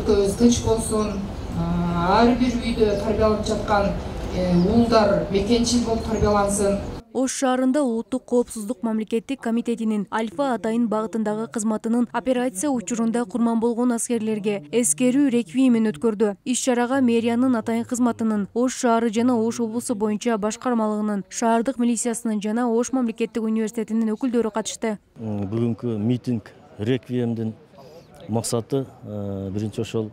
өлкөбүз тынч болсун, ар бир үйдө тарбияланып жаткан уулдар мекенчил болуп тарбиялансын. Ош шаарында Улуттук коопсуздук мамлекеттик комитетинин Альфа Атайын багытындагы кызматынын операция учурунда курман болгон аскерлерге эскерүү реквиемин өткөрдү. Иш-чарага мэриянын Атайын кызматынын, Ош шаары жана Ош облусу боюнча башкармалыгынын, шаардык милициясынын жана Ош мамлекеттик университетинин өкүлдөрү катышты. Бүгүнкү митинг реквиемдин максаты биринчи ошол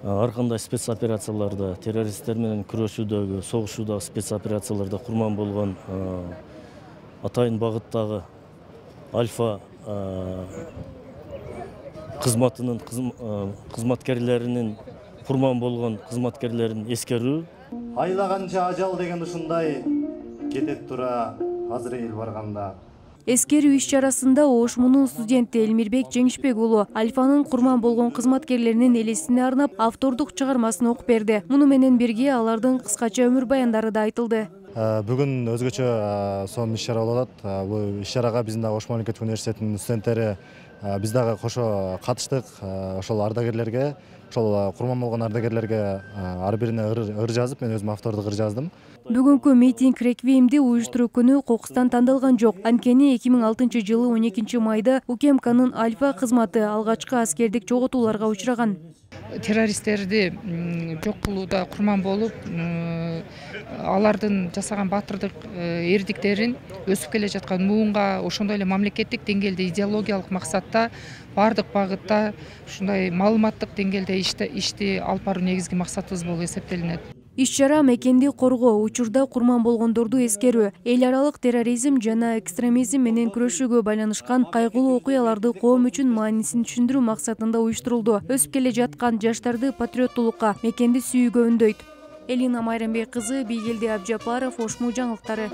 ар кандай спецоперацияларда, террористтер менен күрөшүүдөгү, согушуудагы спецоперацияларда курман болгон Атайын багыттагы Альфа кызматынын кызматкерлеринин курман болгон кызматкерлерин эскерүү. Айлаганча ажал деген ушундай кетет тура Азраил барганда. Эскерүү иш-чарасында Ош мунун студенти Элмирбек Жеңишбек уулу Альфанын курман болгон кызматкерлеринин элесине арнап автордук чыгармасын окуп берди. Муну менен бирге алардын кыскача өмүр баяндары да айтылды. Бүгүн өзгөчө сонун иш-чара болуп атат. Бул иш-чарага биздин дагы Ош мамлекеттик университетинин студенттери биз дагы кошо катыштык. Ошол ардагерлерге, ошол курман болгон ардагерлерге ар бирине ыр жазып, мен өзүм автордук ыр жаздым. Бүгүнкү митинг реквиемди уюштуруу күнү кокустан тандалган жок. Анткени 2006-жылы 12 майда УКМКнын Альфа кызматы алгачкы аскердик чогултууларга учураган. Террористтерди жок кылууда курман болуп, алардын жасаган баатырдык эрдиктерин өсүп келе жаткан муунга, ошондой эле мамлекеттик деңгээлде идеологиялык максатта бардык багытта ушундай маалыматтык деңгээлде ишти алып баруу негизги максатыбыз болуп эсептелинет. Иш-чара мекенди коргоо, учурда курман болгондорду эскерүү, эл аралык терроризм жана экстремизм менен күрөшүүгө байланышкан кайгылуу окуяларды коом үчүн маанисин түшүндүрүү максатында уюштурулду. Өсүп келе жаткан жаштарды патриоттулукка, мекенди сүйүүгө үндөйт. Элина Майрамбек кызы, Бийгелди Абжапаров, Ош жаңылыктары.